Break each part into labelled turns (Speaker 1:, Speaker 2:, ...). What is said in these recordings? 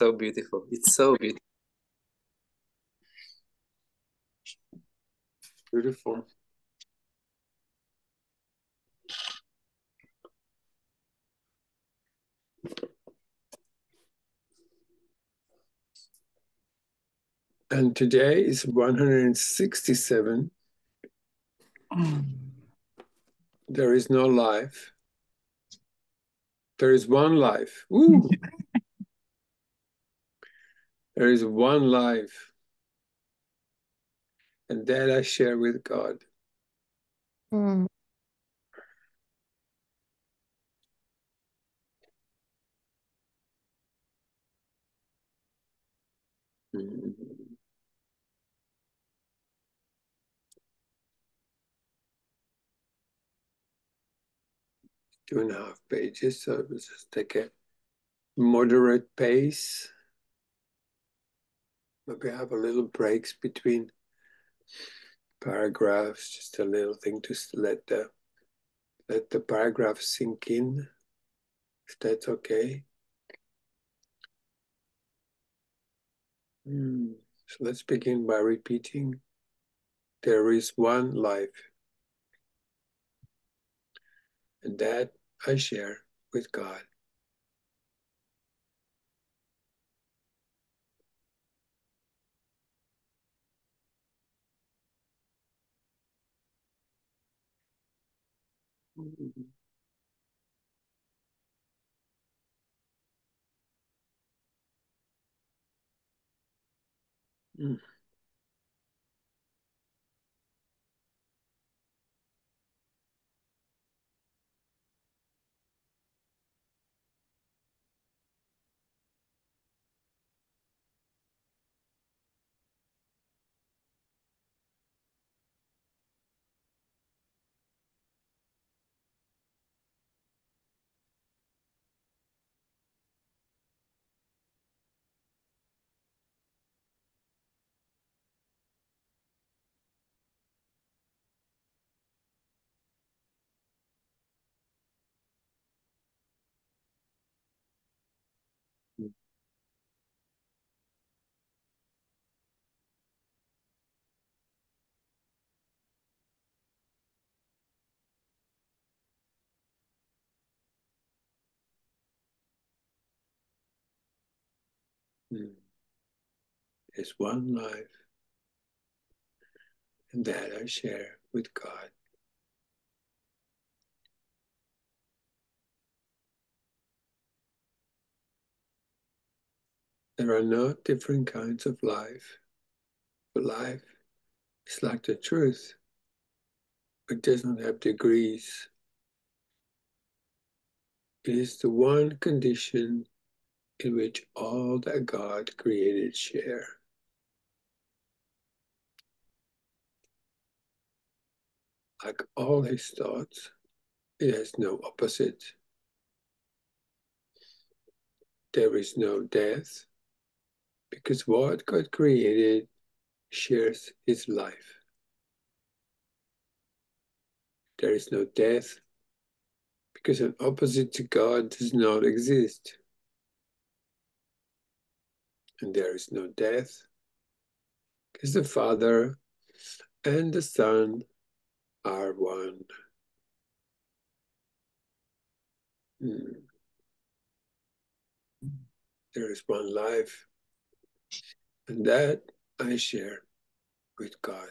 Speaker 1: So beautiful. It's so beautiful.
Speaker 2: Beautiful. And today is 167. There is no life. There is one life. Woo! There is one life. And that I share with God.
Speaker 3: Mm.
Speaker 2: Mm. 2.5 pages, so we'll just take a moderate pace. Maybe have a little breaks between paragraphs, just a little thing to let the paragraph sink in, if that's okay. So let's begin by repeating. There is one life, and that I share with God. Mm. There's one life, and that I share with God. There are no different kinds of life, but life is like the truth. It does not have degrees. It is the one condition in which all that God created share. Like all his thoughts, it has no opposite. There is no death, because what God created shares his life. There is no death, because an opposite to God does not exist. And there is no death, because the Father and the Son are one. There is one life, and that I share with God.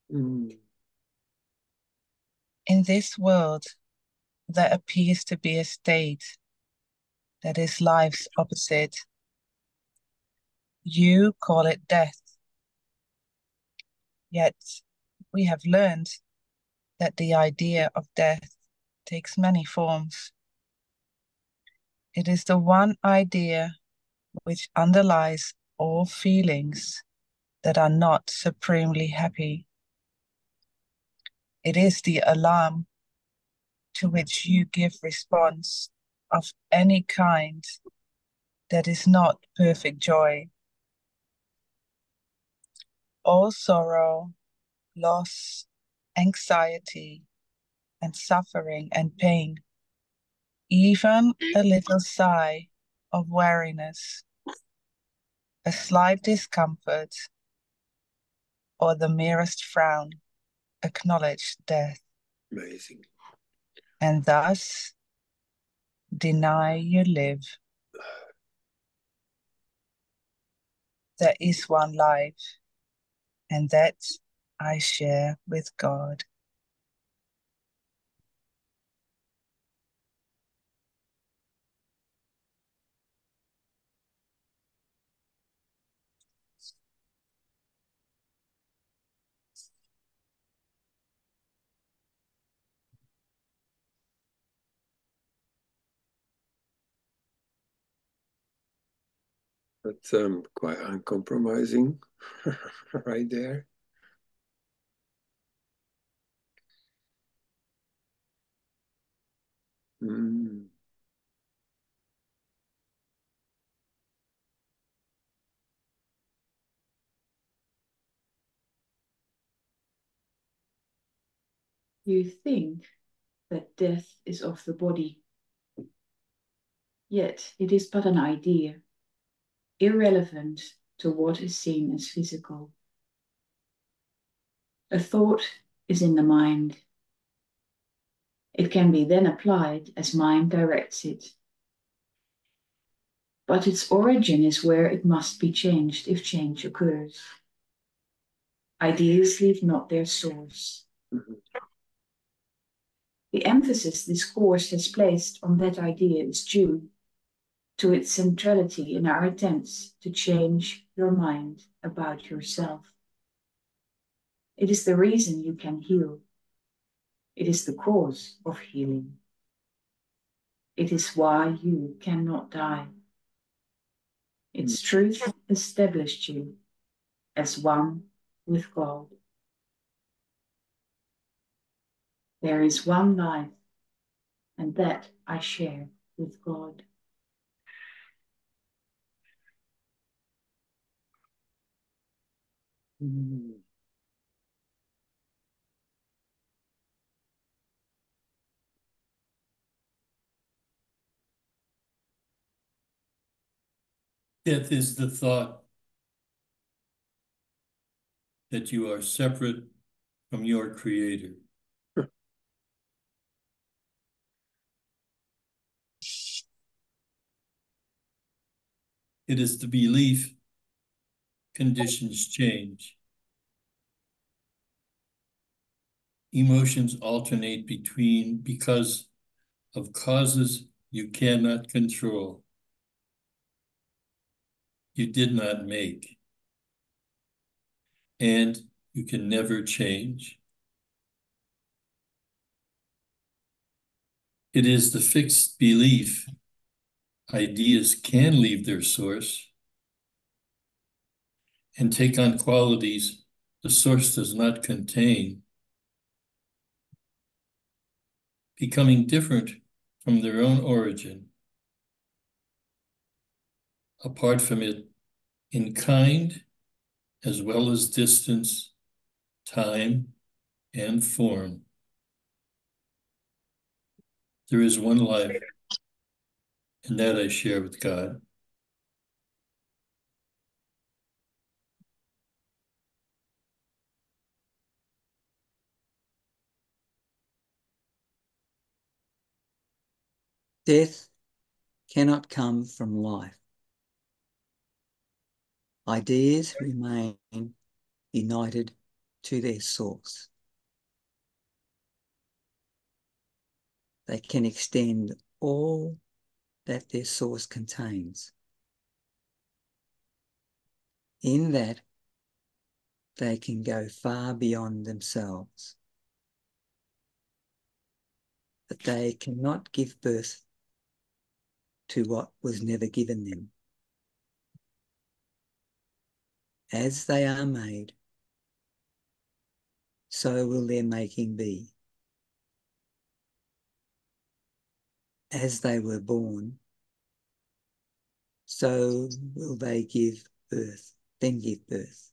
Speaker 4: In this world, there appears to be a state that is life's opposite. You call it death. Yet we have learned that the idea of death takes many forms. It is the one idea which underlies all feelings that are not supremely happy. It is the alarm to which you give response of any kind that is not perfect joy. All sorrow, loss, anxiety, and suffering and pain even a little sigh of weariness, a slight discomfort, or the merest frown acknowledge death,
Speaker 2: Amazing.
Speaker 4: and thus deny you live. There is one life, and that I share with God.
Speaker 2: That's quite uncompromising right there. Mm.
Speaker 1: You think that death is of the body, yet it is but an idea, irrelevant to what is seen as physical. A thought is in the mind. It can be then applied as mind directs it. But its origin is where it must be changed if change occurs. Ideas leave not their source.
Speaker 2: Mm-hmm.
Speaker 1: The emphasis this course has placed on that idea is due to its centrality in our attempts to change your mind about yourself. It is the reason you can heal. It is the cause of healing. It is why you cannot die. Its truth established you as one with God. There is one life, and that I share with God.
Speaker 2: Mm.
Speaker 5: Death is the thought that you are separate from your Creator. It is the belief conditions change. Emotions alternate because of causes you cannot control. You did not make, and you can never change. It is the fixed belief ideas can leave their source and take on qualities the source does not contain, becoming different from their own origin, apart from it in kind as well as distance, time, and form. There is one life, and that I share with God.
Speaker 6: Death cannot come from life. Ideas remain united to their source. They can extend all that their source contains. In that, they can go far beyond themselves. But they cannot give birth to what was never given them. As they are made, so will their making be. As they were born, so will they give birth, then give birth.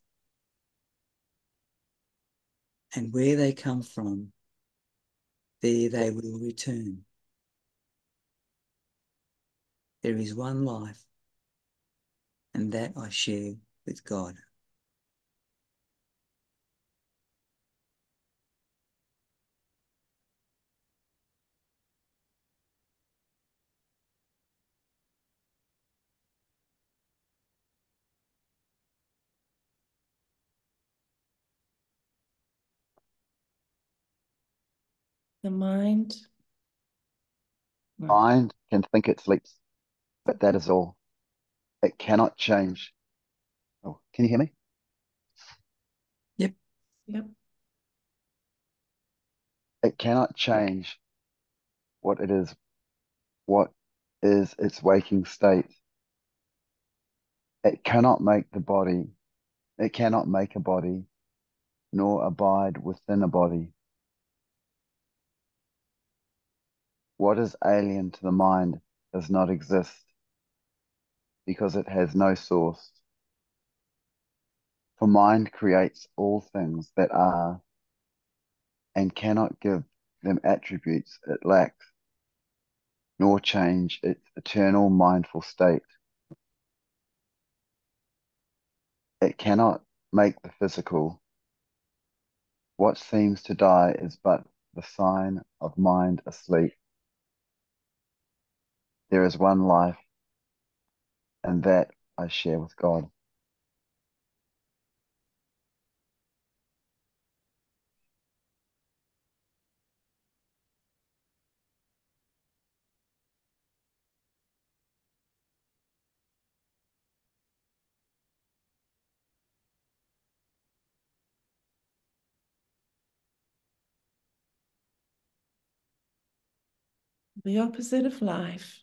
Speaker 6: And where they come from, there they will return. There is one life, and that I share with God.
Speaker 3: The mind.
Speaker 7: Mind can think it sleeps, but that is all. It cannot change. Oh, can you hear me?
Speaker 6: Yep.
Speaker 3: Yep.
Speaker 7: It cannot change what is its waking state. It cannot make a body, nor abide within a body. What is alien to the mind does not exist because it has no source. For mind creates all things that are and cannot give them attributes it lacks, nor change its eternal mindful state. It cannot make the physical. What seems to die is but the sign of mind asleep. There is one life, and that I share with God.
Speaker 3: The opposite of life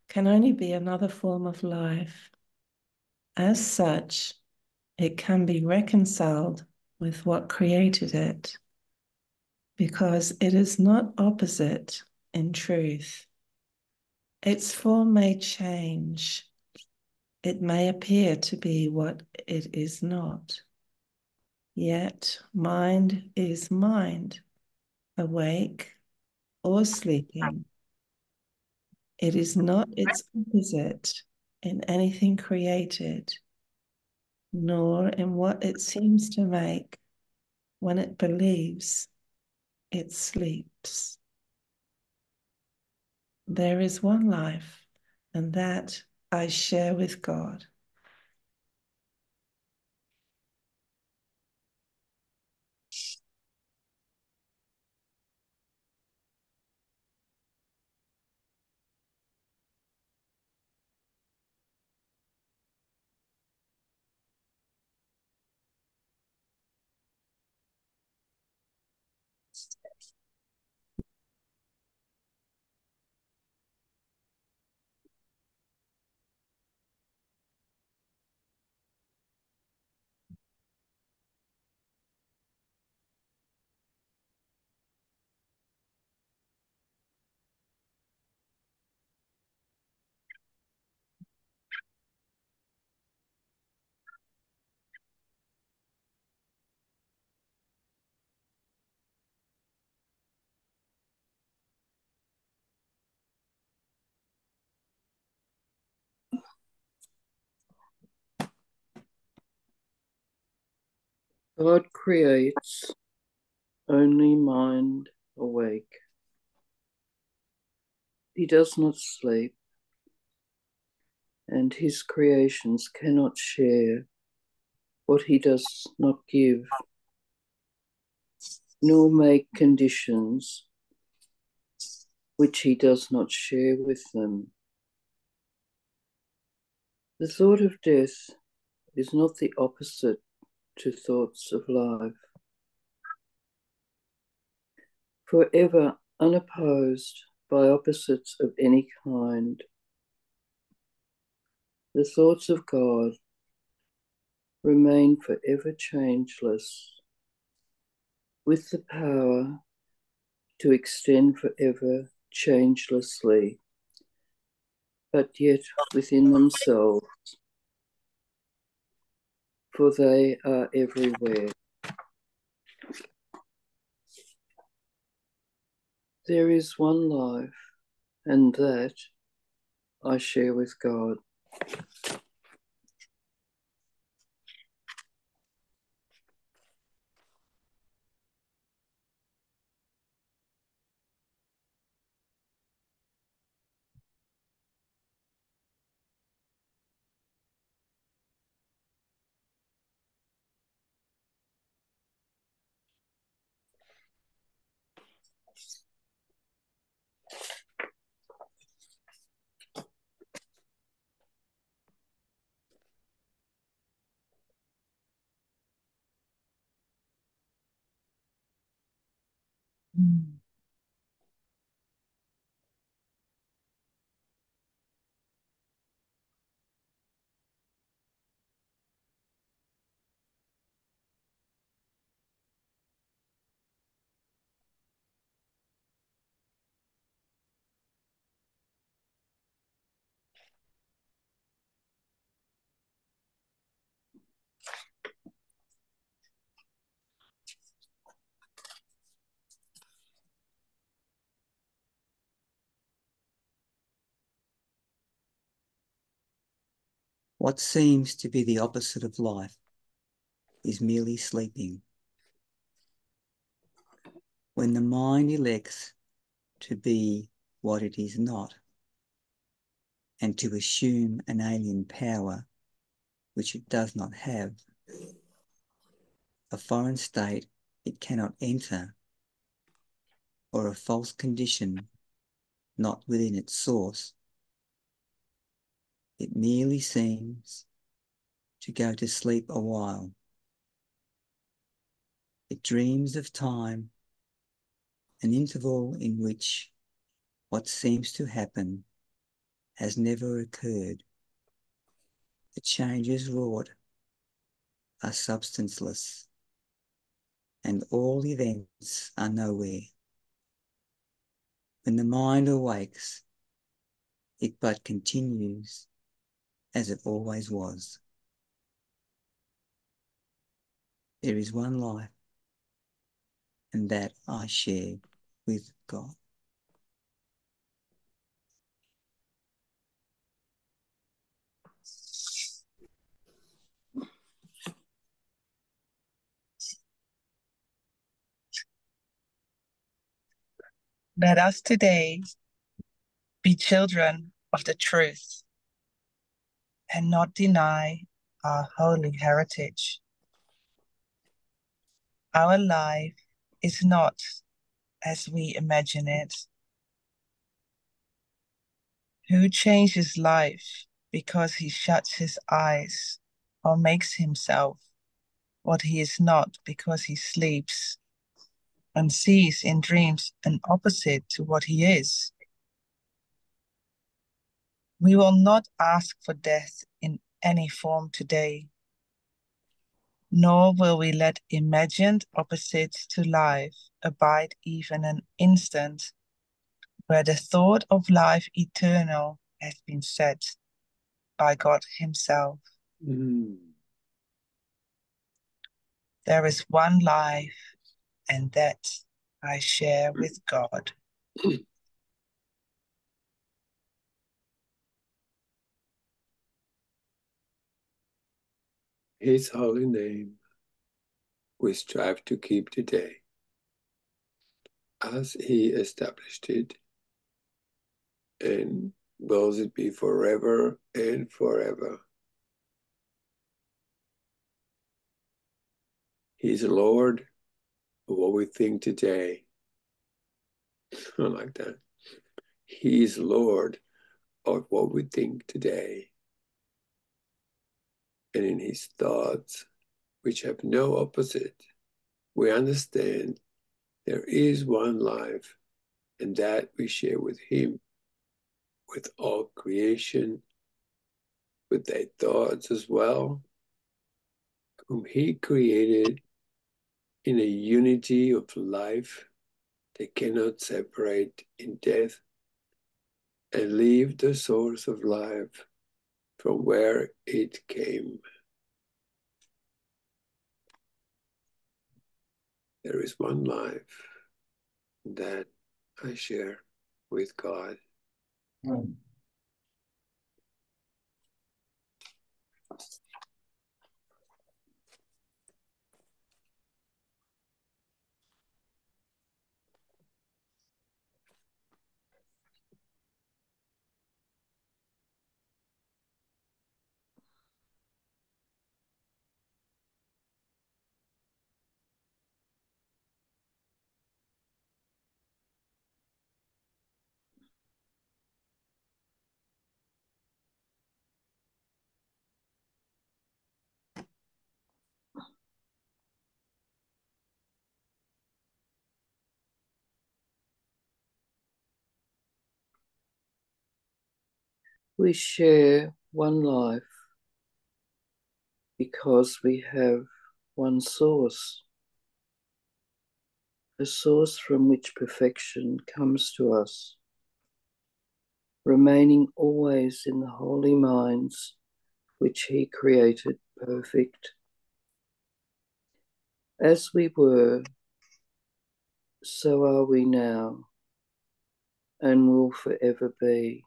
Speaker 3: can only be another form of life. As such, it can be reconciled with what created it, because it is not opposite in truth. Its form may change. It may appear to be what it is not. Yet mind is mind, awake or sleeping. It is not its opposite in anything created, nor in what it seems to make when it believes it sleeps. There is one life, and that I share with God.
Speaker 8: God creates only mind awake. He does not sleep, and his creations cannot share what he does not give, nor make conditions which he does not share with them. The thought of death is not the opposite to thoughts of life. Forever unopposed by opposites of any kind, the thoughts of God remain forever changeless, with the power to extend forever changelessly, but yet within themselves, for they are everywhere. There is one life, and that I share with God.
Speaker 6: What seems to be the opposite of life is merely sleeping. When the mind elects to be what it is not, and to assume an alien power which it does not have, a foreign state it cannot enter, or a false condition not within its source, it merely seems to go to sleep a while. It dreams of time, an interval in which what seems to happen has never occurred. The changes wrought are substanceless, and all events are nowhere. When the mind awakes, it but continues as it always was. There is one life, and that I share with God.
Speaker 4: Let us today be children of the truth and not deny our holy heritage. Our life is not as we imagine it. Who changes life because he shuts his eyes or makes himself what he is not because he sleeps and sees in dreams an opposite to what he is? We will not ask for death in any form today, nor will we let imagined opposites to life abide even an instant where the thought of life eternal has been set by God himself. There is one life, and that I share with God.
Speaker 2: His holy name we strive to keep today, as he established it, and wills it be forever and forever. He's Lord of what we think today. I like that. He's Lord of what we think today. And in his thoughts, which have no opposite, we understand there is one life, and that we share with him, with all creation, with their thoughts as well, whom he created in a unity of life they cannot separate in death, and leave the source of life from where it came. There is one life that I share with God.
Speaker 8: We share one life because we have one source, a source from which perfection comes to us, remaining always in the holy minds which He created perfect. As we were, so are we now, and will forever be.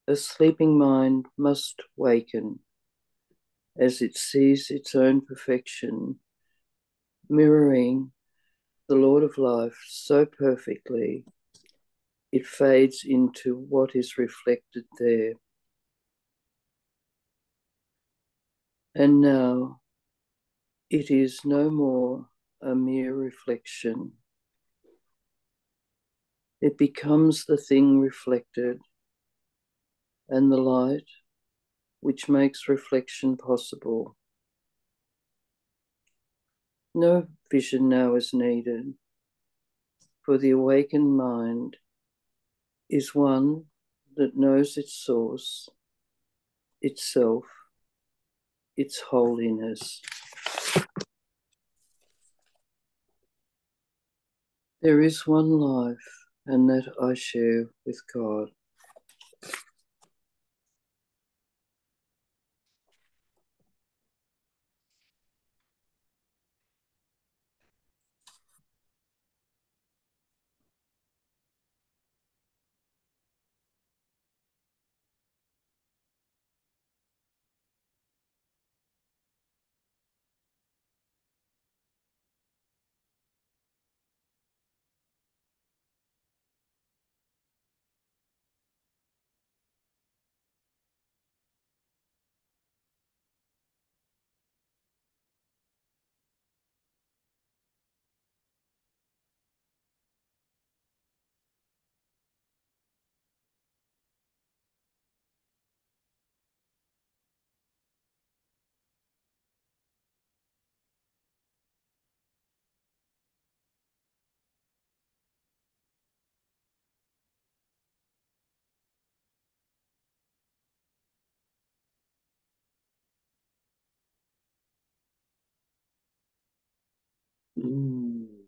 Speaker 8: A sleeping mind must waken as it sees its own perfection, mirroring the Lord of life so perfectly, it fades into what is reflected there. And now it is no more a mere reflection. It becomes the thing reflected, and the light which makes reflection possible. No vision now is needed, for the awakened mind is one that knows its source, itself, its holiness. There is one life, and that I share with God.
Speaker 2: Mm.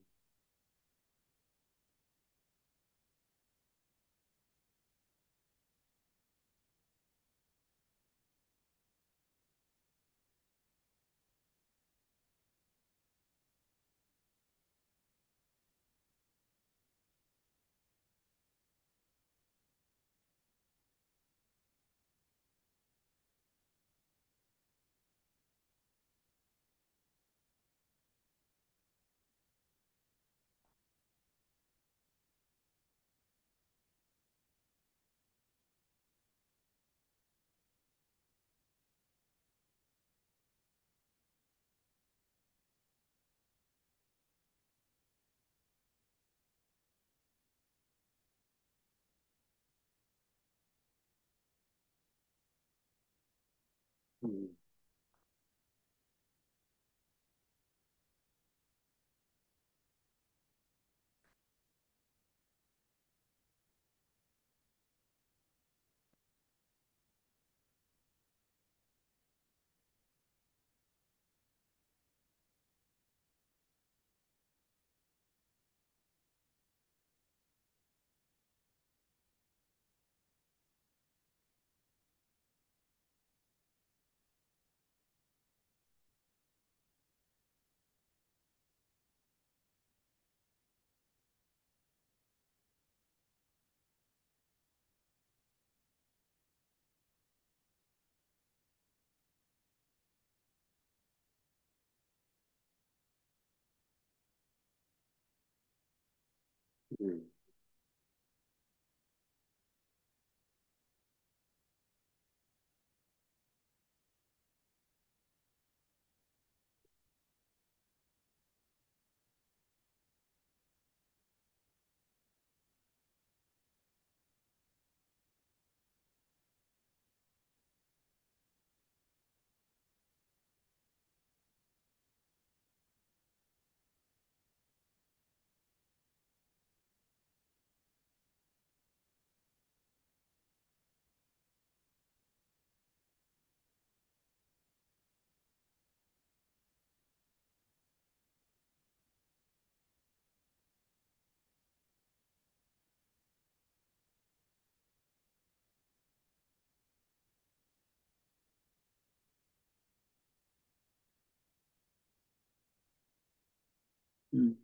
Speaker 2: Mm. Mm. Mm.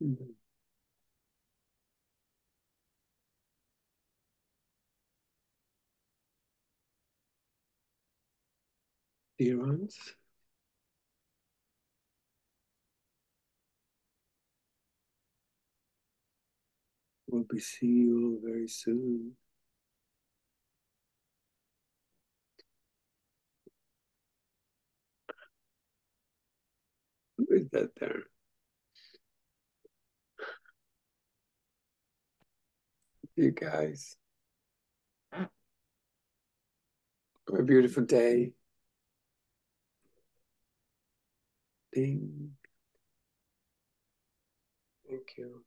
Speaker 2: Mm. Dear ones, we'll be seeing you all very soon. Who is that there? You guys. Have a beautiful day. Ding. Thank you.